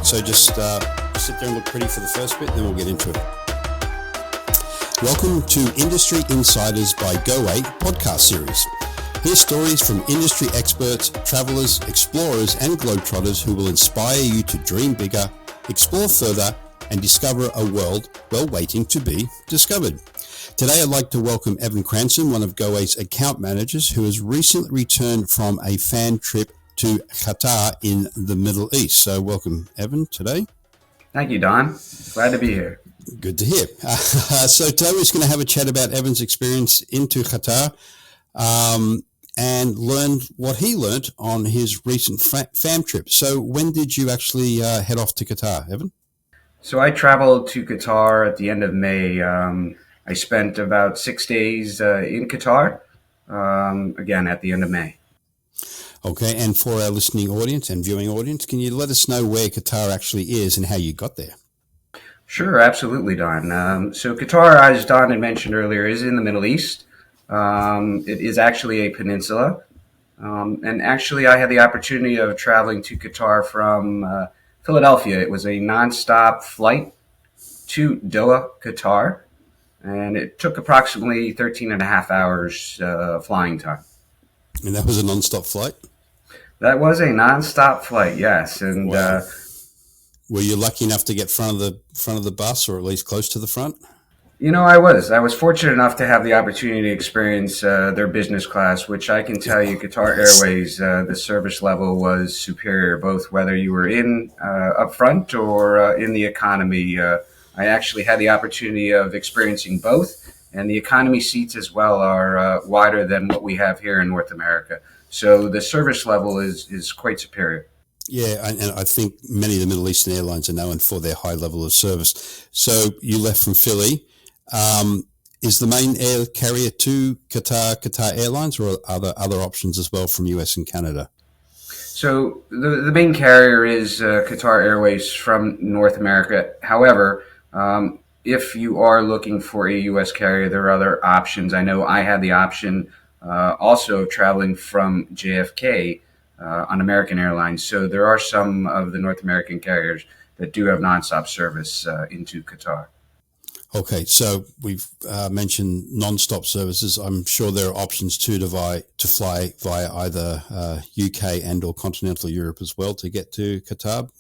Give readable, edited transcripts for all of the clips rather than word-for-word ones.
So just sit there and look pretty for the first bit, then we'll get into it. Welcome to Industry Insiders by Goway podcast series. Hear stories from industry experts, travelers, explorers, and Globetrotters who will inspire you to dream bigger, explore further, and discover a world well waiting to be discovered. Today, I'd like to welcome Evan Kranson, one of Goway's account managers, who has recently returned from a fan trip to Qatar in the Middle East. So welcome, Evan, today. Thank you, Don. Glad to be here. Good to hear. So today we're just going to have a chat about Evan's experience into Qatar and learn what he learned on his recent fam trip. So when did you actually head off to Qatar, Evan? So I traveled to Qatar at the end of May. I spent about 6 days in Qatar, again, at the end of May. Okay, and for our listening audience and viewing audience, can you let us know where Qatar actually is and how you got there? Sure, absolutely, Don. So Qatar, as Don had mentioned earlier, is in the Middle East. It is actually a peninsula. And actually, I had the opportunity of traveling to Qatar from Philadelphia. It was a nonstop flight to Doha, Qatar, and it took approximately 13 and a half hours flying time. And that was a nonstop flight? That was a nonstop flight, yes. And wow. Were you lucky enough to get front of the bus, or at least close to the front? You know, I was fortunate enough to have the opportunity to experience their business class, which I can tell you, Qatar Airways, the service level was superior, both whether you were in up front or in the economy. I actually had the opportunity of experiencing both, and the economy seats as well are wider than what we have here in North America. So the service level is quite superior. Yeah, and I think many of the Middle Eastern airlines are known for their high level of service. So you left from Philly. Is the main air carrier to Qatar Airlines, or are there other options as well from US and Canada? So the main carrier is Qatar Airways from North America. However, if you are looking for a U.S. carrier, there are other options. I know I had the option also of traveling from JFK on American Airlines. So there are some of the North American carriers that do have nonstop service into Qatar. Okay, so we've mentioned nonstop services. I'm sure there are options too to fly via either UK and or continental Europe as well to get to Qatar.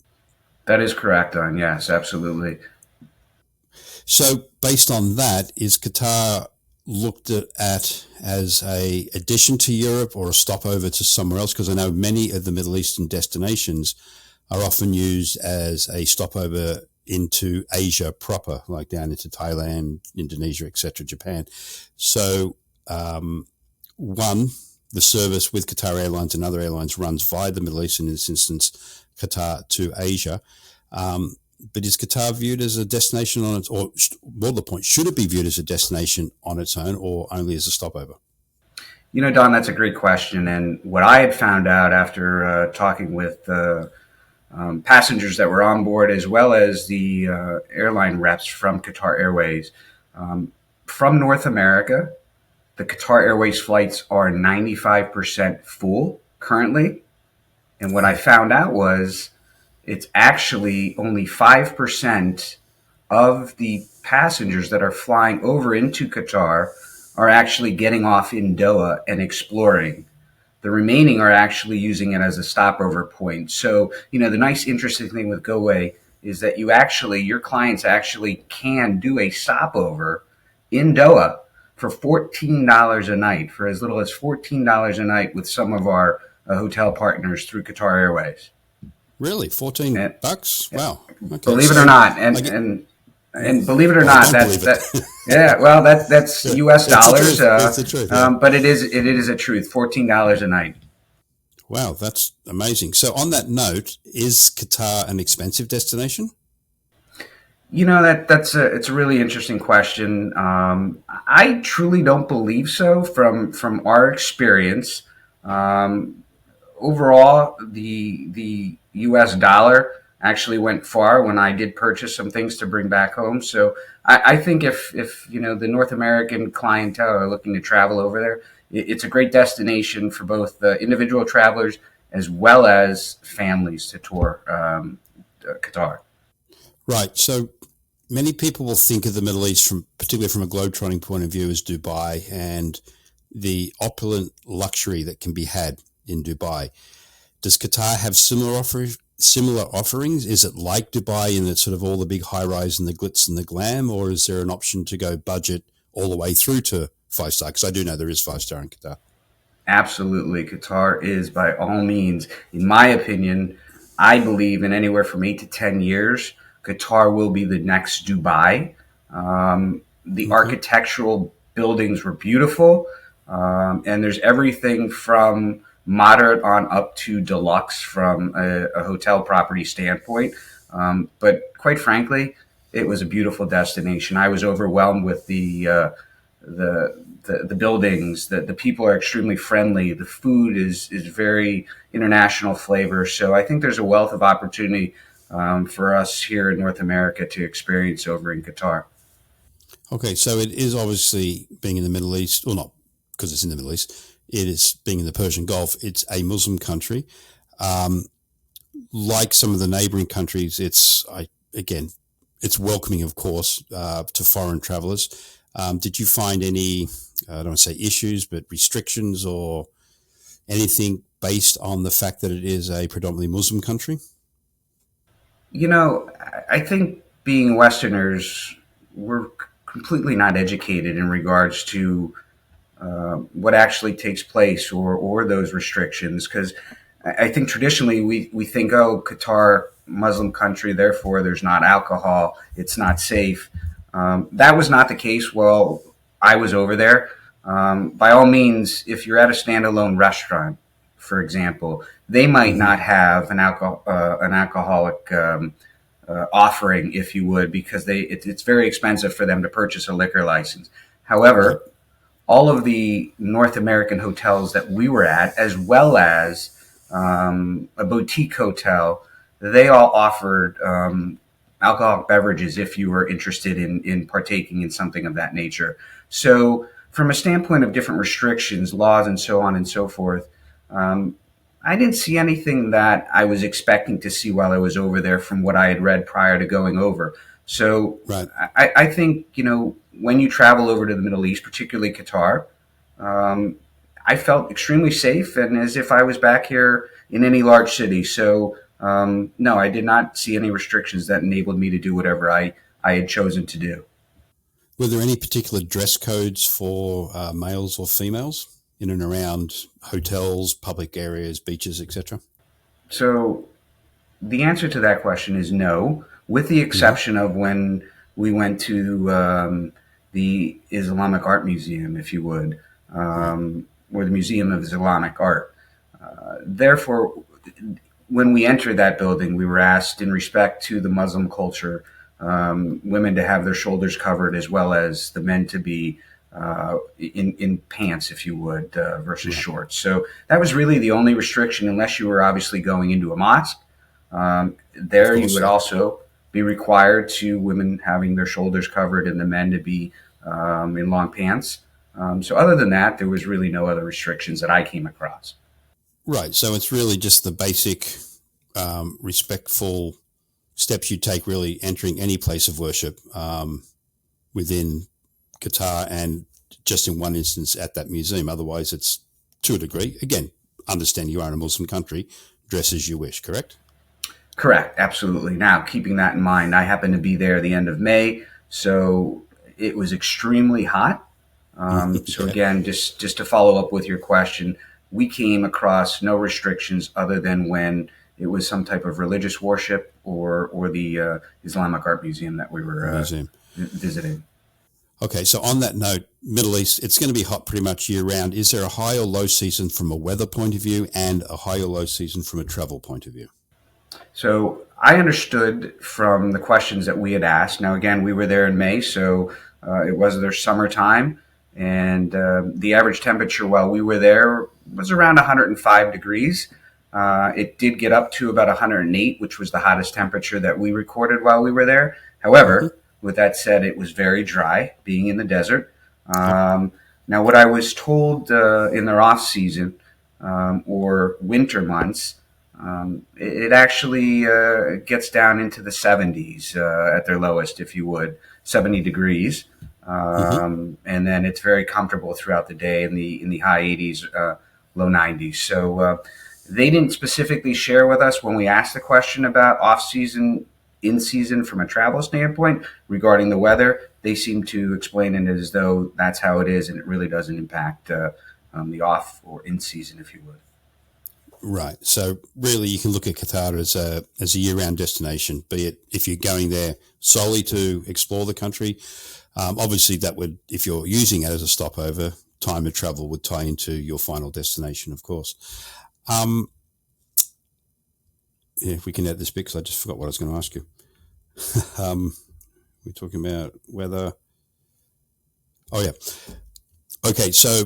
That is correct, Don. Yes, absolutely. So based on that, is Qatar looked at as a addition to Europe or a stopover to somewhere else? Because I know many of the Middle Eastern destinations are often used as a stopover into Asia proper, like down into Thailand, Indonesia, etc., Japan. So, one, the service with Qatar Airlines and other airlines runs via the Middle East, in this instance, Qatar to Asia. But is Qatar viewed as a destination on its, or more to the point, should it be viewed as a destination on its own or only as a stopover? You know, Don, that's a great question. And what I had found out after talking with passengers that were on board, as well as the airline reps from Qatar Airways, from North America, the Qatar Airways flights are 95% full currently. And what I found out was it's actually only 5% of the passengers that are flying over into Qatar are actually getting off in Doha and exploring. The remaining are actually using it as a stopover point. So, you know, the nice, interesting thing with Goway is that your clients actually can do a stopover in Doha for $14 a night, for as little as $14 a night with some of our hotel partners through Qatar Airways. Really? $14? Wow. Okay. Believe it or not. And believe it or not, that's U.S. dollars. That's the truth. Yeah. But it is a truth. $14 a night. Wow, that's amazing. So, on that note, is Qatar an expensive destination? You know, it's a really interesting question. I truly don't believe so. From our experience, overall, the U.S. dollar actually went far when I did purchase some things to bring back home. So I think if you know the North American clientele are looking to travel over there, it's a great destination for both the individual travelers as well as families to tour Qatar. Right. So many people will think of the Middle East from, particularly from a globetrotting point of view, as Dubai and the opulent luxury that can be had in Dubai. Does Qatar have similar offerings? Is it like Dubai in that sort of all the big high rise and the glitz and the glam, or is there an option to go budget all the way through to 5 star? Because I do know there is 5 star in Qatar. Absolutely. Qatar is, by all means, in my opinion, I believe in anywhere from 8 to 10 years, Qatar will be the next Dubai. The Okay. architectural buildings were beautiful, and there's everything from moderate on up to deluxe from a hotel property standpoint. But quite frankly, it was a beautiful destination. I was overwhelmed with the buildings. The people are extremely friendly. The food is very international flavor. So I think there's a wealth of opportunity for us here in North America to experience over in Qatar. Okay. So it is obviously being in the Middle East, or not because it's in the Middle East, it is being in the Persian Gulf. It's a Muslim country. Um, like some of the neighboring countries, again, it's welcoming, of course, to foreign travelers. Did you find any, I don't want to say issues, but restrictions or anything based on the fact that it is a predominantly Muslim country? You know, I think being Westerners, we're completely not educated in regards to what actually takes place or those restrictions. Because I think traditionally we think, oh, Qatar, Muslim country, therefore there's not alcohol, it's not safe. That was not the case while I was over there. By all means, if you're at a standalone restaurant, for example, they might Mm-hmm. not have an alcoholic offering, if you would, because it's very expensive for them to purchase a liquor license. Yep. However, all of the North American hotels that we were at, as well as a boutique hotel, they all offered alcoholic beverages if you were interested in partaking in something of that nature. So, from a standpoint of different restrictions, laws, and so on and so forth, um, I didn't see anything that I was expecting to see while I was over there from what I had read prior to going over. So Right. I think, when you travel over to the Middle East, particularly Qatar, um, I felt extremely safe and as if I was back here in any large city. So, no, I did not see any restrictions that enabled me to do whatever I had chosen to do. Were there any particular dress codes for males or females in and around hotels, public areas, beaches, etc.? So, the answer to that question is no, with the Mm-hmm. exception of when we went to the Islamic Art Museum, if you would, Right. or the Museum of Islamic Art. Therefore, when we entered that building, we were asked, in respect to the Muslim culture, women to have their shoulders covered as well as the men to be in pants, if you would, versus Right. shorts. So that was really the only restriction, unless you were obviously going into a mosque. Of There, you course. would Yeah. also be required to women having their shoulders covered and the men to be in long pants. So, other than that, there was really no other restrictions that I came across. Right. So it's really just the basic respectful steps you take really entering any place of worship within Qatar and just in one instance at that museum. Otherwise, it's to a degree, again, understand you are in a Muslim country, dress as you wish, correct? Correct, absolutely. Now, keeping that in mind, I happened to be there the end of May, so it was extremely hot. So Yeah. again, just to follow up with your question, we came across no restrictions other than when it was some type of religious worship or the Islamic Art Museum that we were Museum. visiting. Okay, so on that note, Middle East, it's going to be hot pretty much year round. Is there a high or low season from a weather point of view and a high or low season from a travel point of view? So I understood from the questions that we had asked. Now, again, we were there in May, so it was their summertime, and the average temperature while we were there was around 105 degrees. It did get up to about 108, which was the hottest temperature that we recorded while we were there. Mm-hmm. However, with that said, it was very dry, being in the desert. Yep. Now, what I was told in their off season or winter months, It actually gets down into the 70s at their lowest, if you would, 70 degrees. Hmm. And then it's very comfortable throughout the day in the high 80s, low 90s. So they didn't specifically share with us when we asked the question about off season, in season from a travel standpoint regarding the weather. They seem to explain it as though that's how it is, and it really doesn't impact the off or in season, if you would. Right. So really, you can look at Qatar as a year-round destination. Be it if you're going there solely to explore the country, obviously that would, if you're using it as a stopover, time of travel would tie into your final destination, of course. Um, yeah, if we can add this bit, because I just forgot what I was going to ask you. We're talking about weather. Oh yeah. Okay. So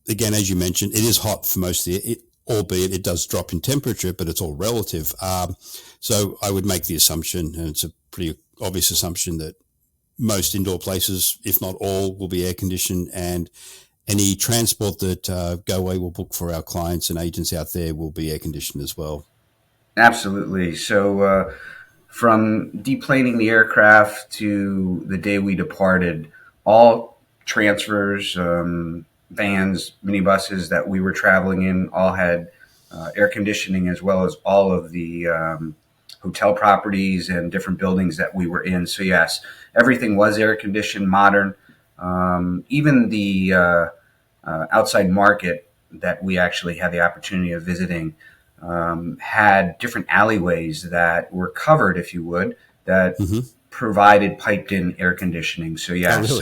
again, as you mentioned, it is hot for most of the year. Albeit it does drop in temperature, but it's all relative. So I would make the assumption, and it's a pretty obvious assumption, that most indoor places, if not all, will be air conditioned, and any transport that Goway will book for our clients and agents out there will be air conditioned as well. Absolutely. So, from deplaning the aircraft to the day we departed, all transfers, vans, minibuses that we were traveling in all had air conditioning, as well as all of the hotel properties and different buildings that we were in. So, yes, everything was air conditioned, modern. Even the outside market that we actually had the opportunity of visiting had different alleyways that were covered, if you would, that Mm-hmm. provided piped-in air conditioning. So Oh, yes,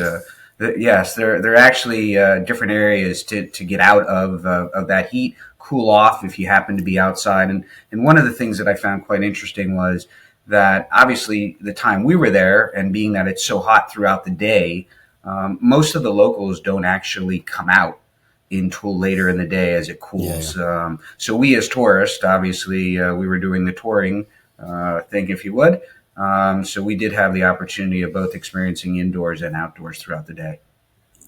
really? yes, there are actually different areas to get out of that heat, cool off if you happen to be outside. And one of the things that I found quite interesting was that obviously the time we were there, and being that it's so hot throughout the day, most of the locals don't actually come out until later in the day as it Yeah, yeah. cools. So we as tourists, obviously, we were doing the touring thing, if you would. So we did have the opportunity of both experiencing indoors and outdoors throughout the day.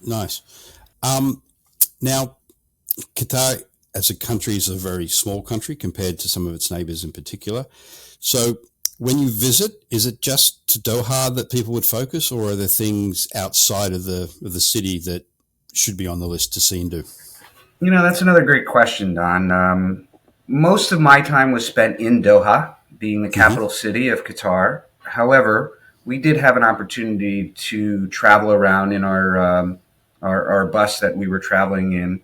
Nice. Um, Now, Qatar as a country is a very small country compared to some of its neighbours in particular. So, when you visit, is it just to Doha that people would focus, or are there things outside of the city that should be on the list to see and do? You know, that's another great question, Don. Most of my time was spent in Doha, being the Mm-hmm. capital city of Qatar. However, we did have an opportunity to travel around in our bus that we were traveling in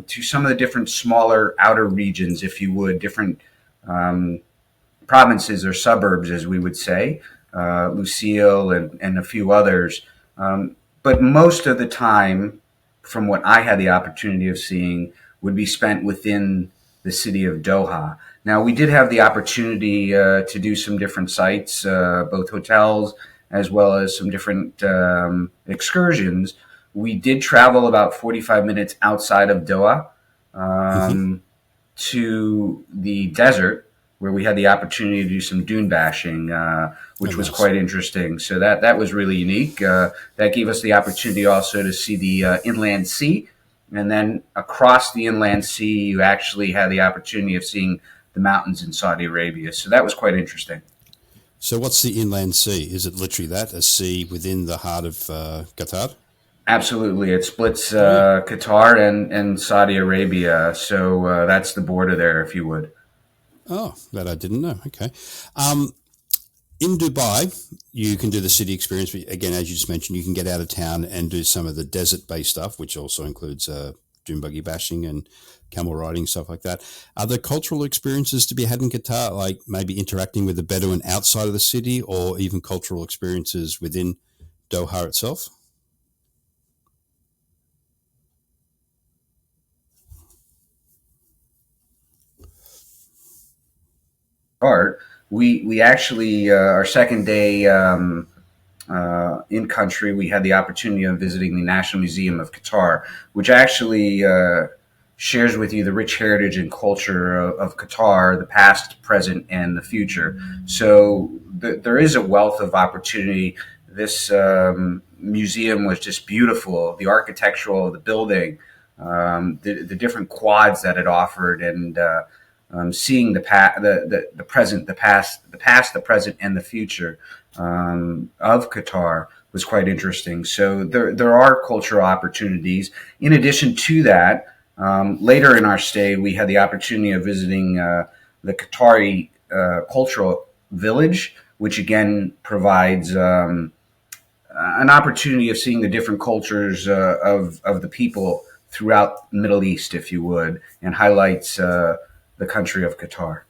to some of the different smaller outer regions, if you would, different um, provinces or suburbs, as we would say, Lucille and a few others. But most of the time, from what I had the opportunity of seeing, would be spent within the city of Doha. Now, we did have the opportunity to do some different sites, both hotels as well as some different excursions. We did travel about 45 minutes outside of Doha, Mm-hmm. um, to the desert, where we had the opportunity to do some dune bashing, Oh, which was nice. quite interesting. So that was really unique. That gave us the opportunity also to see the inland sea, and then across the inland sea, you actually had the opportunity of seeing the mountains in Saudi Arabia. So that was quite interesting. So, what's the inland sea? Is it literally that, a sea within the heart of Qatar? Absolutely, it splits Oh, yeah. Qatar and Saudi Arabia. So that's the border there, if you would. Oh, that I didn't know. Okay. Um, in Dubai, you can do the city experience. But again, as you just mentioned, you can get out of town and do some of the desert-based stuff, which also includes dune buggy bashing and camel riding, stuff like that. Are there cultural experiences to be had in Qatar, like maybe interacting with the Bedouin outside of the city, or even cultural experiences within Doha itself? Part. We actually our second day in country, we had the opportunity of visiting the National Museum of Qatar, which actually shares with you the rich heritage and culture of Qatar, the past, present, and the future. So there is a wealth of opportunity. This museum was just beautiful. The architectural of the building, the different quads that it offered, and seeing the present, the past, the present, and the future of Qatar was quite interesting. So there are cultural opportunities. In addition to that, later in our stay, we had the opportunity of visiting the Qatari cultural village, which again provides an opportunity of seeing the different cultures of the people throughout the Middle East, if you would, and highlights the country of Qatar.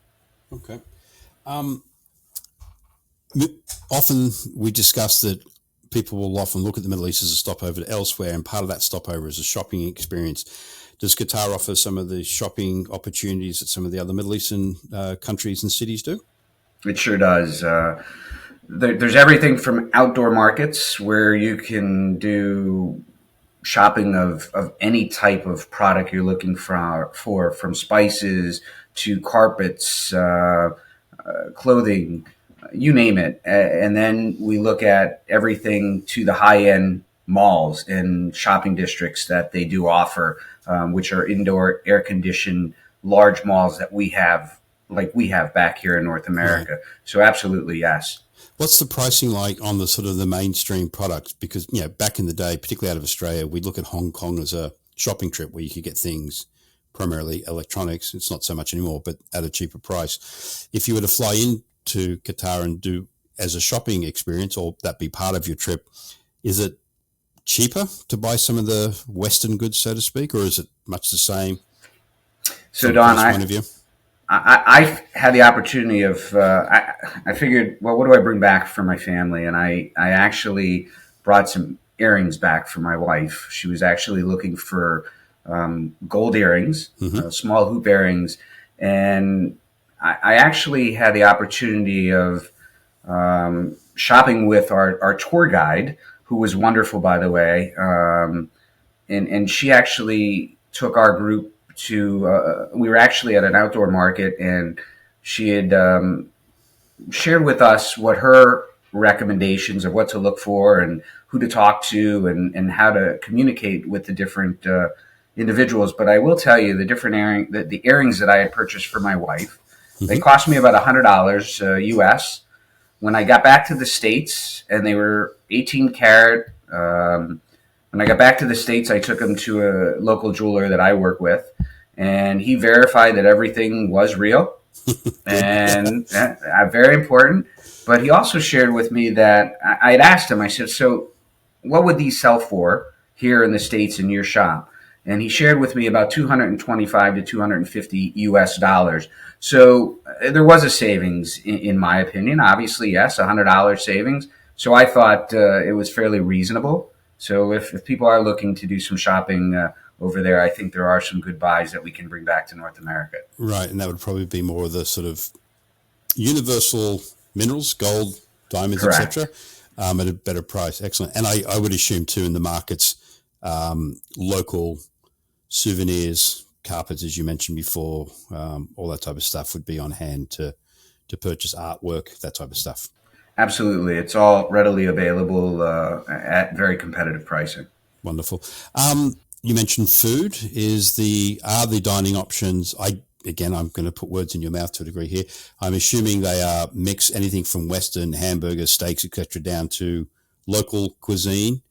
Okay. Often we discuss that people will often look at the Middle East as a stopover to elsewhere, and part of that stopover is a shopping experience. Does Qatar offer some of the shopping opportunities that some of the other Middle Eastern countries and cities do? It sure does. There's everything from outdoor markets where you can do shopping of any type of product you're looking for from spices to carpets, clothing, you name it. And then we look at everything to the high-end malls and shopping districts that they do offer, which are indoor, air-conditioned, large malls that we have, like we have back here in North America. Right. So absolutely, yes. What's the pricing like on the sort of the mainstream products? Because, back in the day, particularly out of Australia, we look at Hong Kong as a shopping trip where you could get things, primarily electronics. It's not so much anymore, but at a cheaper price. If you were to fly into Qatar and do as a shopping experience, or that be part of your trip, is it cheaper to buy some of the Western goods, so to speak, or is it much the same? So, Don, I've had the opportunity of, I figured, well, what do I bring back for my family? And I actually brought some earrings back for my wife. She was actually looking for gold earrings, small hoop earrings. And I actually had the opportunity of shopping with our tour guide, who was wonderful, by the way. And she actually took our group to, we were actually at an outdoor market, and she had shared with us what her recommendations of what to look for and who to talk to and how to communicate with the different individuals. But I will tell you, the earrings that I had purchased for my wife, they cost me about $100 US. When I got back to the States, and they were 18 karat, when I got back to the States, I took him to a local jeweler that I work with, and he verified that everything was real, and very important. But he also shared with me that I had asked him, I said, so what would these sell for here in the States in your shop? And he shared with me about $225 to $250 US. So there was a savings, in my opinion. Obviously, yes, $100 savings. So I thought it was fairly reasonable. So if people are looking to do some shopping over there, I think there are some good buys that we can bring back to North America. Right, and that would probably be more of the sort of universal minerals, gold, diamonds, etc., at a better price. Excellent. And I would assume, too, in the markets, local souvenirs, carpets, as you mentioned before, all that type of stuff would be on hand to purchase artwork, that type of stuff. Absolutely. It's all readily available at very competitive pricing. Wonderful. You mentioned food. Are the dining options, I'm going to put words in your mouth to a degree here. I'm assuming they are anything from Western, hamburgers, steaks, etc., down to local cuisine.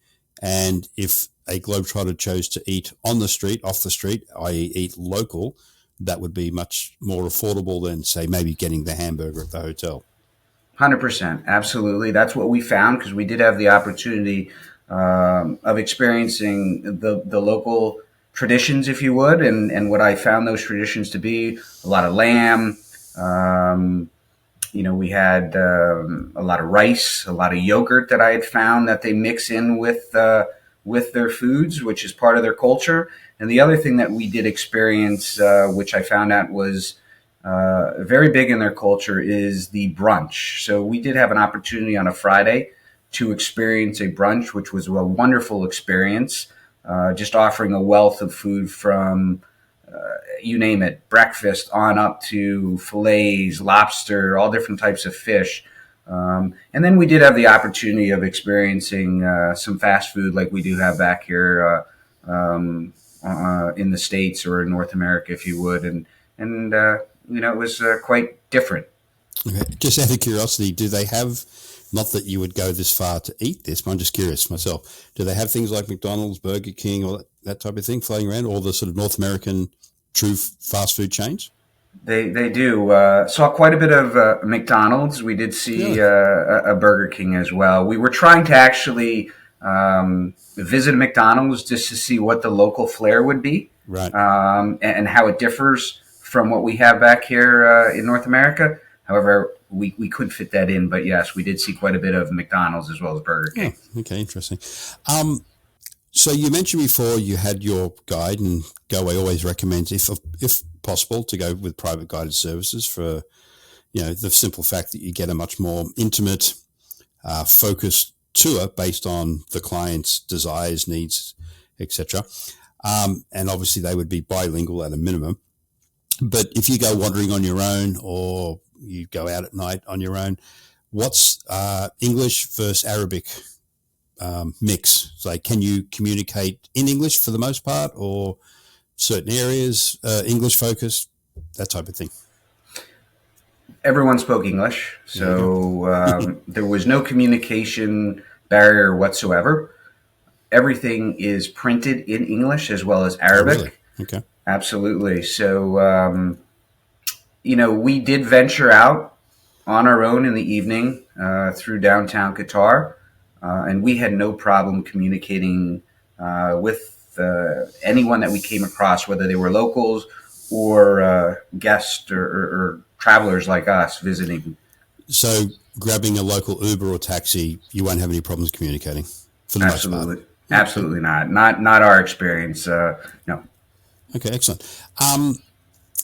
And if a Globetrotter chose to eat on the street, off the street, i.e. eat local, that would be much more affordable than, say, maybe getting the hamburger at the hotel. 100%. Absolutely. That's what we found, because we did have the opportunity of experiencing the local traditions, if you would. And what I found those traditions to be, a lot of lamb. We had a lot of rice, a lot of yogurt that I had found that they mix in with their foods, which is part of their culture. And the other thing that we did experience, which I found out was very big in their culture, is the brunch. So we did have an opportunity on a Friday to experience a brunch, which was a wonderful experience, just offering a wealth of food from, you name it, breakfast on up to fillets, lobster, all different types of fish. And then we did have the opportunity of experiencing some fast food like we do have back here in the States or in North America, if you would. and it was quite different. Okay. Just out of curiosity, do they have, not that you would go this far to eat this, but I'm just curious myself, do they have things like McDonald's, Burger King, or that type of thing floating around, or the sort of North American true fast food chains? They do. Saw quite a bit of McDonald's. We did see Really? a Burger King as well. We were trying to actually visit McDonald's just to see what the local flair would be, Right. and how it differs from what we have back here in North America. However, we could fit that in. But yes, we did see quite a bit of McDonald's as well as Burger Yeah. King. Okay. Interesting. So you mentioned before you had your guide, and Goway always recommends, if possible, to go with private guided services for the simple fact that you get a much more intimate, focused tour based on the client's desires, needs, etc. And obviously they would be bilingual at a minimum. But if you go wandering on your own, or you go out at night on your own, what's English versus Arabic mix? So can you communicate in English for the most part, or certain areas English focused, that type of thing? Everyone spoke English, so there was no communication barrier whatsoever. Everything is printed in English as well as Oh, really? Arabic. Okay. Absolutely. So, we did venture out on our own in the evening through downtown Qatar, and we had no problem communicating with anyone that we came across, whether they were locals or guests or travelers like us visiting. So grabbing a local Uber or taxi, you won't have any problems communicating for the most part. Absolutely. Okay. Absolutely not. Not our experience. No. Okay, excellent.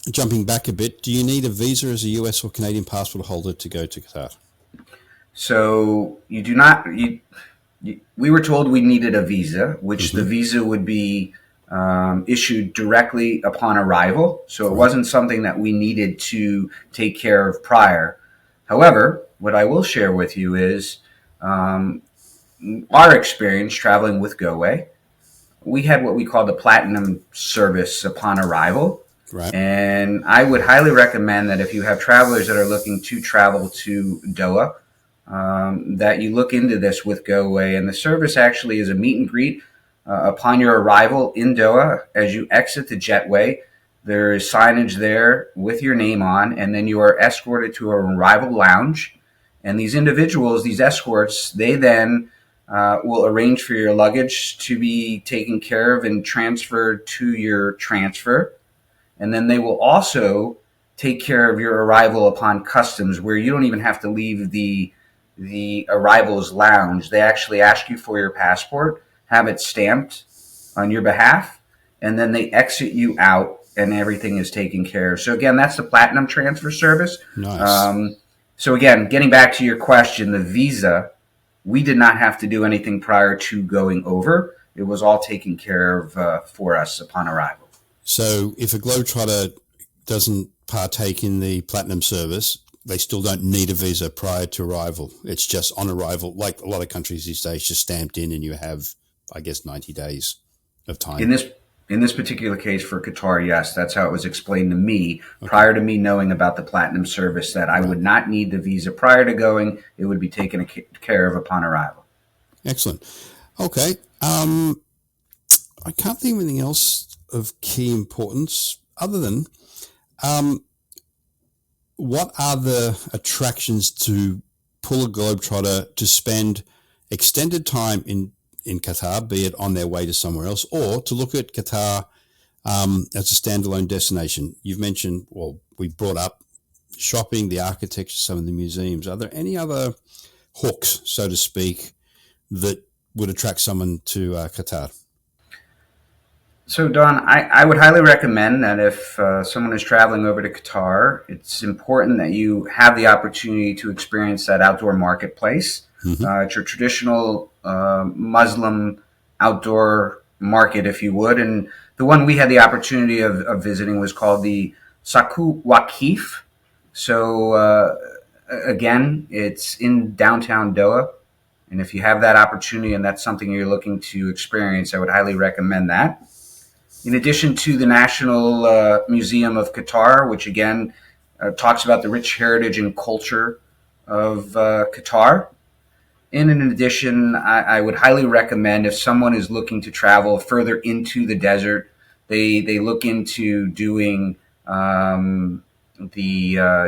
Jumping back a bit, do you need a visa as a US or Canadian passport holder to go to Qatar? So you do not. We were told we needed a visa, which the Mm-hmm. visa would be issued directly upon arrival. So it Right. wasn't something that we needed to take care of prior. However, what I will share with you is um, our experience traveling with Goway. We had what we call the platinum service upon arrival. Right. And I would highly recommend that if you have travelers that are looking to travel to Doha, that you look into this with Goway. And the service actually is a meet and greet upon your arrival in Doha. As you exit the jetway, there is signage there with your name on, and then you are escorted to an arrival lounge. And these individuals, these escorts, they then will arrange for your luggage to be taken care of and transferred to your transfer. And then they will also take care of your arrival upon customs, where you don't even have to leave the arrivals lounge. They actually ask you for your passport, have it stamped on your behalf, and then they exit you out, and everything is taken care of. So again, that's the platinum transfer service. Nice. So again, getting back to your question, the visa, we did not have to do anything prior to going over. It was all taken care of for us upon arrival. So if a Globetrotter doesn't partake in the platinum service, they still don't need a visa prior to arrival. It's just on arrival, like a lot of countries these days, just stamped in, and you have, I guess, 90 days of time. In this particular case for Qatar, yes, that's how it was explained to me Okay. prior to me knowing about the platinum service, that I would not need the visa prior to going. It would be taken care of upon arrival. Excellent. Okay. I can't think of anything else of key importance other than what are the attractions to pull a Globetrotter to spend extended time in Qatar, be it on their way to somewhere else, or to look at Qatar as a standalone destination? You've mentioned, well, we brought up shopping, the architecture, some of the museums. Are there any other hooks, so to speak, that would attract someone to Qatar? So, Don, I would highly recommend that if someone is traveling over to Qatar, it's important that you have the opportunity to experience that outdoor marketplace. Mm-hmm. It's your traditional Muslim outdoor market, if you would. And the one we had the opportunity of visiting was called the Saku Waqif. So, again, it's in downtown Doha. And if you have that opportunity and that's something you're looking to experience, I would highly recommend that. In addition to the National Museum of Qatar, which again talks about the rich heritage and culture of Qatar. And in addition, I would highly recommend if someone is looking to travel further into the desert, they look into doing the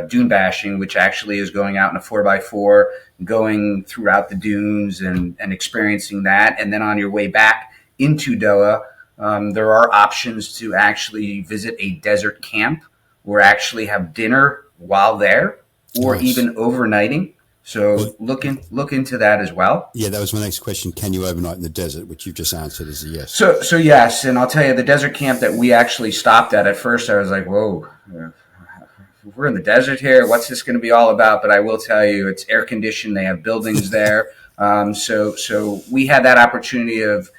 dune bashing, which actually is going out in a 4x4, going throughout the dunes and experiencing that. And then on your way back into Doha, there are options to actually visit a desert camp or actually have dinner while there or Nice. even overnighting. Well, So look into that as well. yeah, that was my next question. Can you overnight in the desert? Which you've just answered as a yes. So yes, and I'll tell you, the desert camp that we actually stopped at first, I was like, whoa, we're in the desert here. What's this going to be all about? But I will tell you, it's air conditioned. They have buildings there. So we had that opportunity of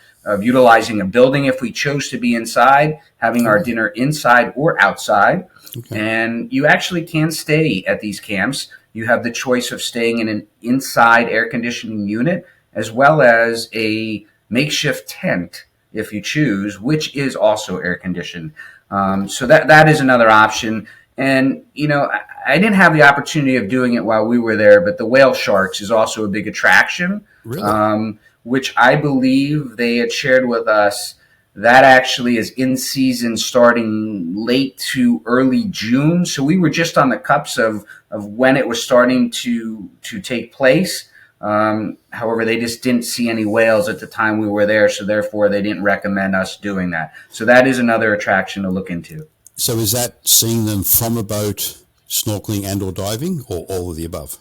utilizing a building if we chose to be inside, having our dinner inside or outside. Okay. And you actually can stay at these camps. You have the choice of staying in an inside air conditioning unit as well as a makeshift tent if you choose, which is also air conditioned. So that is another option. And, I didn't have the opportunity of doing it while we were there, but the whale sharks is also a big attraction, Really? which I believe they had shared with us. That actually is in season starting late to early June. So we were just on the cups of when it was starting to take place. However, they just didn't see any whales at the time we were there. So therefore, they didn't recommend us doing that. So that is another attraction to look into. So is that seeing them from a boat, snorkeling and or diving, or all of the above?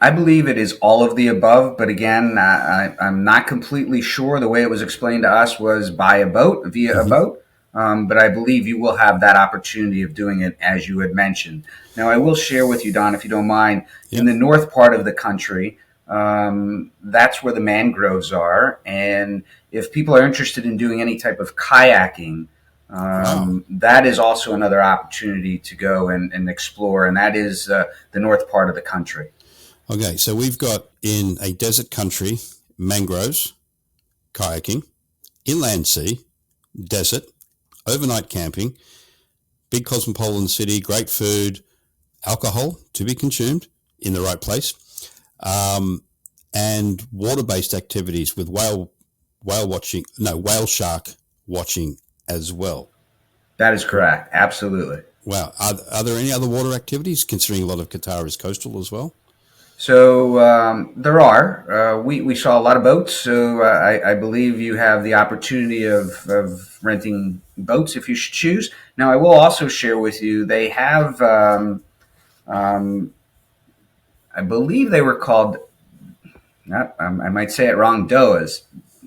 I believe it is all of the above, but again, I'm not completely sure. The way it was explained to us was by a boat, via a Mm-hmm. boat. But I believe you will have that opportunity of doing it as you had mentioned. Now, I will share with you, Don, if you don't mind, in Yep. the north part of the country, that's where the mangroves are. And if people are interested in doing any type of kayaking, Wow. that is also another opportunity to go and explore. And that is the north part of the country. Okay, so we've got in a desert country mangroves, kayaking, inland sea, desert, overnight camping, big cosmopolitan city, great food, alcohol to be consumed in the right place, um, and water-based activities with whale shark watching as well. That is correct. Absolutely. Wow. Are there any other water activities, considering a lot of Qatar is coastal as well? So there are. We saw a lot of boats. So I believe you have the opportunity of renting boats if you should choose. Now, I will also share with you, they have, um, I believe they were called, I might say it wrong, Doas.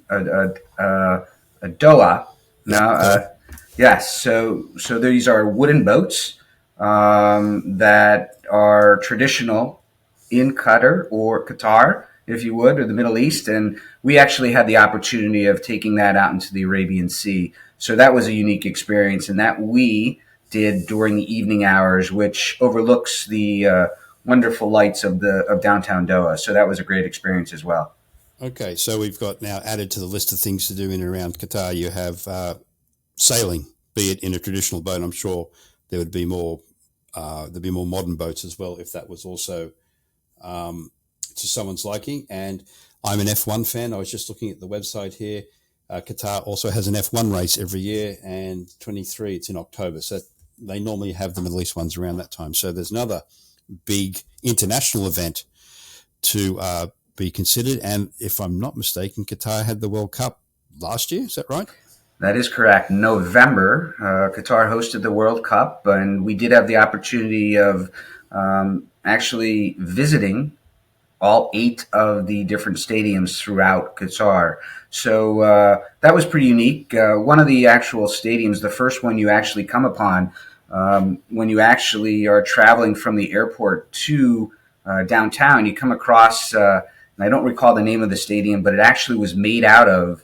A Doa. No, Yep. yes. So these are wooden boats that are traditional in Qatar or Qatar, if you would, or the Middle East. And we actually had the opportunity of taking that out into the Arabian Sea. So that was a unique experience, and that we did during the evening hours, which overlooks the wonderful lights of downtown Doha. So that was a great experience as well. Okay, so we've got now added to the list of things to do in and around Qatar. You have sailing, be it in a traditional boat. I'm sure there would be more. There'd be more modern boats as well if that was also to someone's liking. And I'm an F1 fan. I was just looking at the website here. Qatar also has an F1 race every year, and 23, it's in October. So they normally have the Middle East ones around that time. So there's another big international event to be considered. And if I'm not mistaken, Qatar had the World Cup last year. Is that right? That is correct. In November, Qatar hosted the World Cup, and we did have the opportunity of actually visiting all 8 of the different stadiums throughout Qatar. So that was pretty unique. One of the actual stadiums, the first one you actually come upon when you actually are traveling from the airport to downtown, you come across, and I don't recall the name of the stadium, but it actually was made out of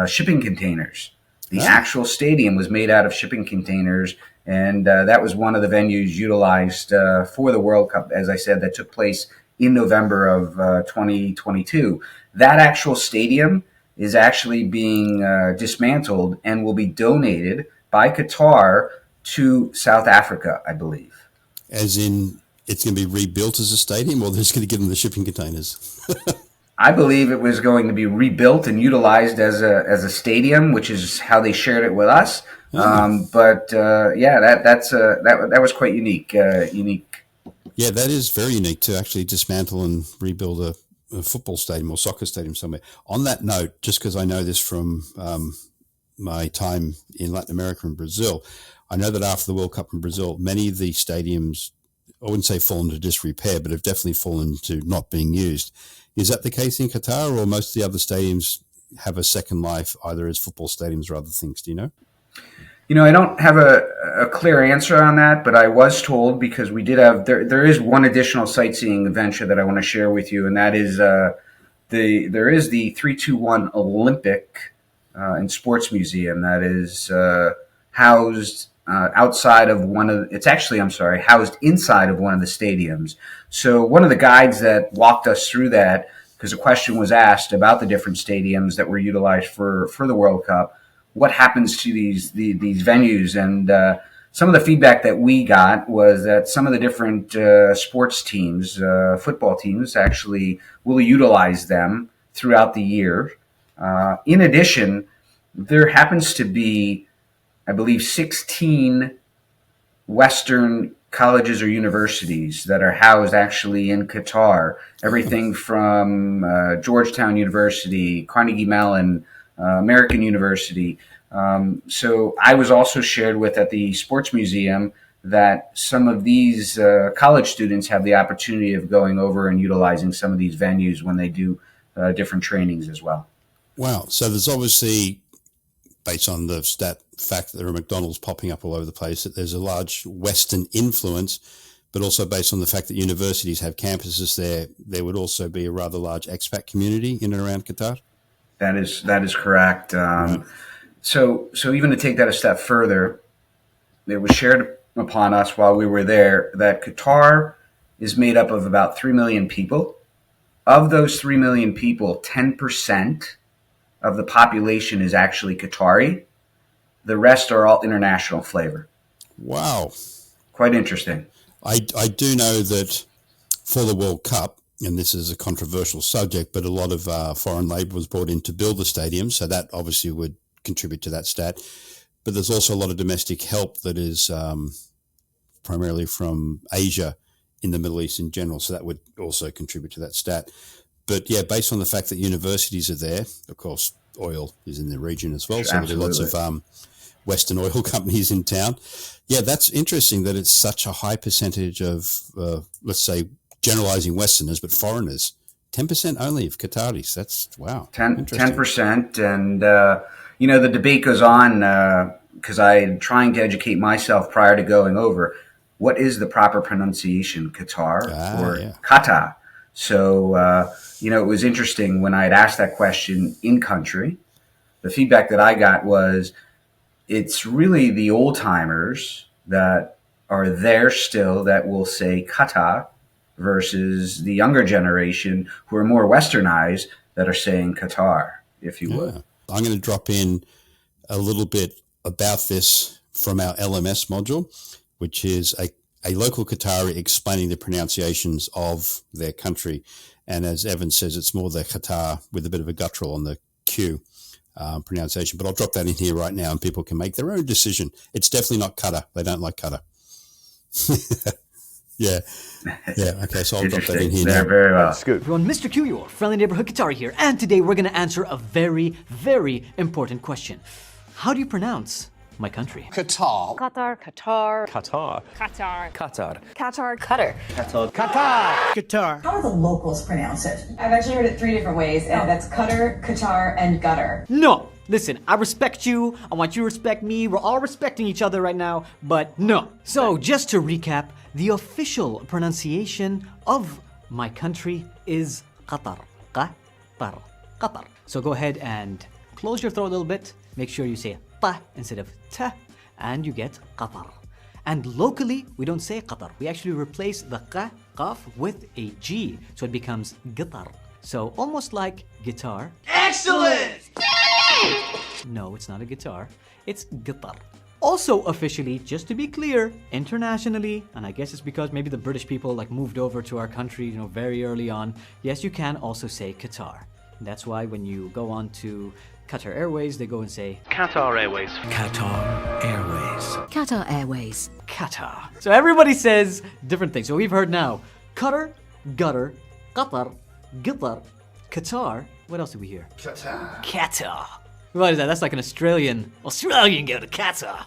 shipping containers. The Ah, actual stadium was made out of shipping containers, and that was one of the venues utilized for the World Cup, as I said, that took place in November of 2022. That actual stadium is actually being dismantled and will be donated by Qatar to South Africa, I believe. As in, it's going to be rebuilt as a stadium, or they're just going to give them the shipping containers? I believe it was going to be rebuilt and utilized as a stadium, which is how they shared it with us. That was quite unique. Yeah, that is very unique to actually dismantle and rebuild a football stadium or soccer stadium somewhere. On that note, just because I know this from my time in Latin America and Brazil, I know that after the World Cup in Brazil, many of the stadiums, I wouldn't say fallen into disrepair, but have definitely fallen to not being used. Is that the case in Qatar, or most of the other stadiums have a second life, either as football stadiums or other things? Do you know? I don't have a clear answer on that, but I was told, because we did have, there is one additional sightseeing venture that I want to share with you, and that is there is the 321 Olympic and Sports Museum that is housed outside of housed inside of one of the stadiums. So one of the guides that walked us through that, because a question was asked about the different stadiums that were utilized for the World Cup, what happens to these venues? And some of the feedback that we got was that some of the different sports teams, football teams, actually will utilize them throughout the year. In addition, there happens to be, I believe, 16 Western colleges or universities that are housed actually in Qatar. Everything from Georgetown University, Carnegie Mellon, American University. So I was also shared with at the Sports Museum that some of these college students have the opportunity of going over and utilizing some of these venues when they do different trainings as well. Wow. So there's obviously, based on the fact that there are McDonald's popping up all over the place, that there's a large Western influence, but also based on the fact that universities have campuses there would also be a rather large expat community in and around Qatar? That is correct. So even to take that a step further, it was shared upon us while we were there that Qatar is made up of about 3 million people. Of those 3 million people, 10% of the population is actually Qatari. The rest are all international flavor. Wow. Quite interesting. I do know that for the World Cup, and this is a controversial subject, but a lot of foreign labour was brought in to build the stadium, so that obviously would contribute to that stat. But there's also a lot of domestic help that is primarily from Asia in the Middle East in general, so that would also contribute to that stat. But yeah, based on the fact that universities are there, of course, oil is in the region as well, so there are lots of Western oil companies in town. Yeah, that's interesting that it's such a high percentage of, let's say, generalizing Westerners, but foreigners. 10% only of Qataris. That's, wow. 10%. And, the debate goes on because I'm trying to educate myself prior to going over. What is the proper pronunciation, Qatar or Qatar? So, it was interesting when I had asked that question in country. The feedback that I got was it's really the old timers that are there still that will say Qatar versus the younger generation who are more westernized that are saying Qatar, if you would. I'm going to drop in a little bit about this from our LMS module, which is a local Qatari explaining the pronunciations of their country. And as Evan says, it's more the Qatar with a bit of a guttural on the Q pronunciation. But I'll drop that in here right now and people can make their own decision. It's definitely not Qatar. They don't like Qatar. Yeah. Okay, so I'll drop that in here now. Very well. That's good. Everyone, Mr. Q, your friendly neighborhood Qatari here. And today we're going to answer a very, very important question. How do you pronounce my country? Qatar. Qatar. Qatar. Qatar. Qatar. Qatar. Qatar. Qatar. Qatar. How do the locals pronounce it? I've actually heard it 3 different ways, and that's Qatar, Qatar, and gutter. No! Listen, I respect you, I want you to respect me, we're all respecting each other right now, but no. So, just to recap, the official pronunciation of my country is Qatar. Qatar. Qatar. So go ahead and close your throat a little bit, make sure you say ta instead of ta, and you get Qatar. And locally, we don't say Qatar. We actually replace the qaf with a G, so it becomes Qatar. So almost like guitar. Excellent! No, it's not a guitar. It's Qatar. also officially, just to be clear, internationally, and I guess it's because maybe the British people like moved over to our country, very early on. Yes, you can also say Qatar. That's why when you go on to Qatar Airways, they go and say Qatar Airways. Qatar Airways. Qatar Airways. Qatar. So everybody says different things. So we've heard now Qatar, gutter, Qatar, Qatar, Qatar. What else did we hear? Qatar. Qatar. What is that? That's like an Australian go to Qatar.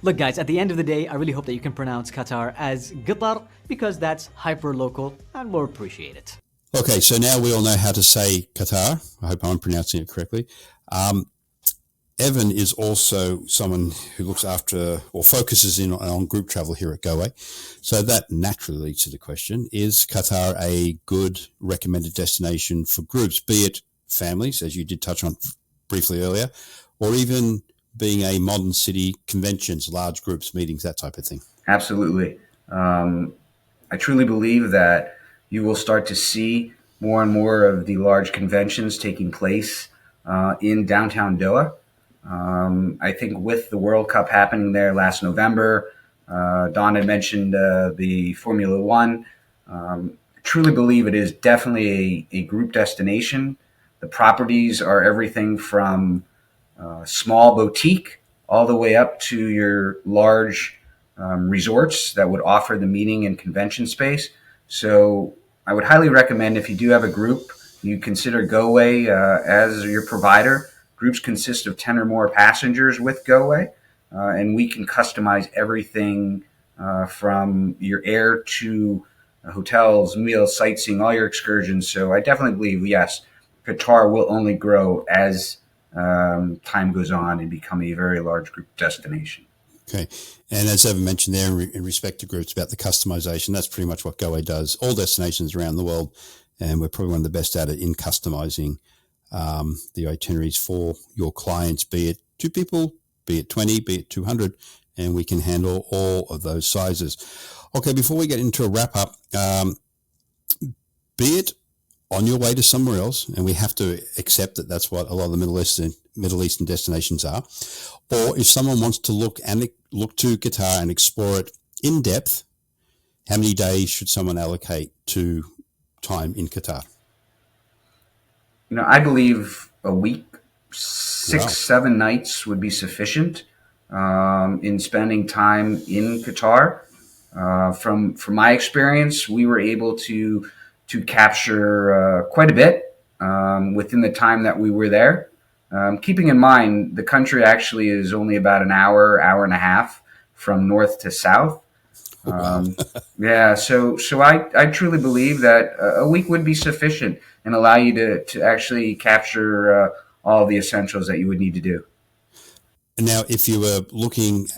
Look, guys, at the end of the day, I really hope that you can pronounce Qatar as Qatar because that's hyper local and we'll appreciate it. Okay, so now we all know how to say Qatar. I hope I'm pronouncing it correctly. Evan is also someone who looks after or focuses in on group travel here at Goway. So that naturally leads to the question, is Qatar a good recommended destination for groups, be it families, as you did touch on briefly earlier, or even being a modern city, conventions, large groups, meetings, that type of thing? Absolutely. I truly believe that you will start to see more and more of the large conventions taking place in downtown Doha. I think with the World Cup happening there last November, Don had mentioned the Formula One. I truly believe it is definitely a group destination. The properties are everything from small boutique all the way up to your large resorts that would offer the meeting and convention space. So I would highly recommend, if you do have a group, you consider Goway as your provider. Groups consist of 10 or more passengers with Goway, and we can customize everything from your air to hotels, meals, sightseeing, all your excursions. So I definitely believe, yes, Qatar will only grow as time goes on and become a very large group destination. Okay. And as Evan mentioned there, in respect to groups, about the customization, that's pretty much what Goway does. All destinations around the world, and we're probably one of the best at it in customizing the itineraries for your clients, be it 2 people, be it 20, be it 200, and we can handle all of those sizes. Okay, before we get into a wrap-up, be it on your way to somewhere else, and we have to accept that that's what a lot of the Middle Eastern destinations are, or if someone wants to look to Qatar and explore it in depth, how many days should someone allocate to time in Qatar? I believe a week, 6-7 nights would be sufficient in spending time in Qatar. From my experience, we were able to capture quite a bit within the time that we were there. Keeping in mind, the country actually is only about an hour and a half from north to south. Yeah, so I truly believe that a week would be sufficient and allow you to actually capture all the essentials that you would need to do. Now, if you were looking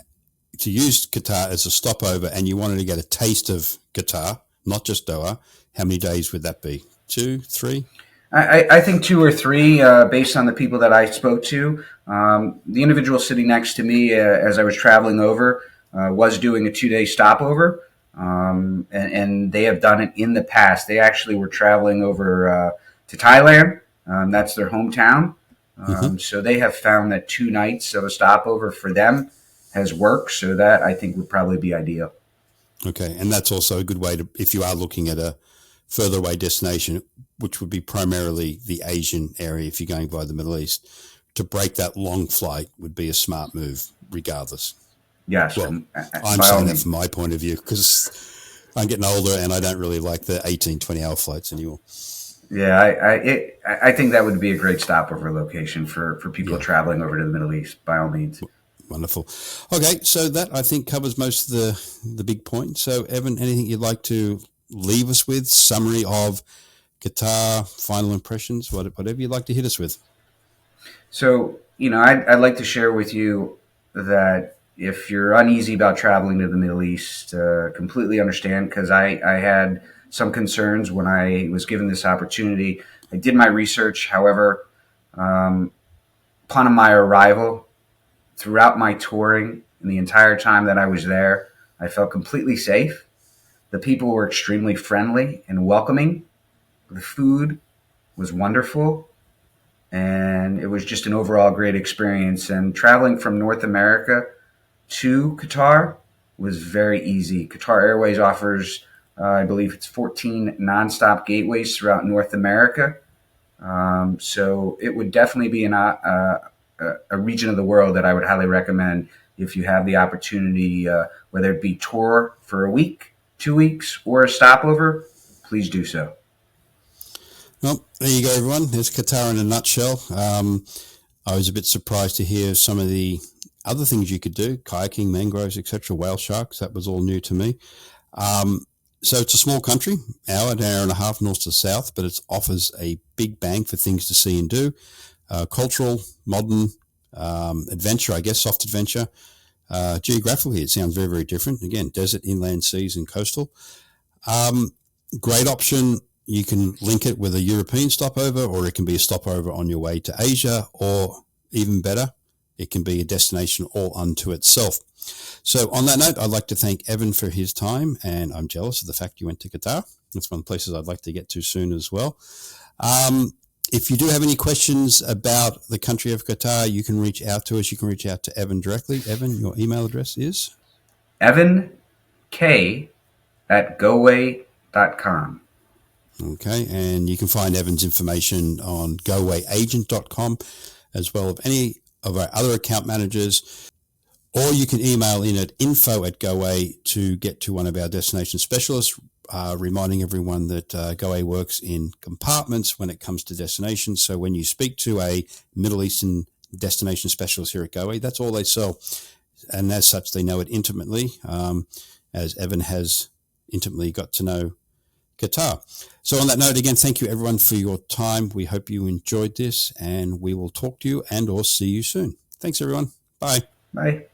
to use Qatar as a stopover and you wanted to get a taste of Qatar, not just Doha, how many days would that be? 2, 3? I think 2 or 3, based on the people that I spoke to. The individual sitting next to me as I was traveling over was doing a 2-day stopover, and they have done it in the past. They actually were traveling over to Thailand. That's their hometown. So they have found that 2 nights of a stopover for them has worked. So that, I think, would probably be ideal. Okay, and that's also a good way to, if you are looking at a further away destination, which would be primarily the Asian area if you're going by the Middle East, to break that long flight would be a smart move regardless. Yes. Well, I'm saying that from my point of view because I'm getting older and I don't really like the 18, 20-hour flights anymore. Yeah, I think that would be a great stopover location for people traveling over to the Middle East, by all means. Wonderful. Okay, so that, I think, covers most of the big points. So, Evan, anything you'd like to leave us with? Summary of Qatar, final impressions, whatever you'd like to hit us with. So, I'd like to share with you that if you're uneasy about traveling to the Middle East, completely understand, because I had some concerns when I was given this opportunity. I did my research. However, upon my arrival, throughout my touring and the entire time that I was there, I felt completely safe. The people were extremely friendly and welcoming. The food was wonderful. And it was just an overall great experience. And traveling from North America to Qatar was very easy. Qatar Airways offers, I believe it's 14 nonstop gateways throughout North America. So it would definitely be a region of the world that I would highly recommend if you have the opportunity, whether it be tour for a week, 2 weeks, or a stopover, please do so. Well, there you go, everyone. There's Qatar in a nutshell. I was a bit surprised to hear some of the other things you could do, kayaking, mangroves, etc., whale sharks. That was all new to me. So it's a small country, an hour and a half north to south, but it offers a big bang for things to see and do. Cultural, modern, adventure, I guess, soft adventure. Geographically, it sounds very, very different. Again, desert, inland, seas, and coastal. Great option. You can link it with a European stopover, or it can be a stopover on your way to Asia, or even better, it can be a destination all unto itself. So on that note, I'd like to thank Evan for his time, and I'm jealous of the fact you went to Qatar. That's one of the places I'd like to get to soon as well. If you do have any questions about the country of Qatar, you can reach out to us. You can reach out to Evan directly. Evan, your email address is? evank@goway.com. Okay, and you can find Evan's information on gowayagent.com, as well as any of our other account managers, or you can email in at info@Goway to get to one of our destination specialists, reminding everyone that Goway works in compartments when it comes to destinations. So when you speak to a Middle Eastern destination specialist here at Goway, that's all they sell. And as such, they know it intimately, as Evan has intimately got to know Qatar. So on that note, again, thank you everyone for your time. We hope you enjoyed this, and we will talk to you and or see you soon. Thanks, everyone. Bye. Bye.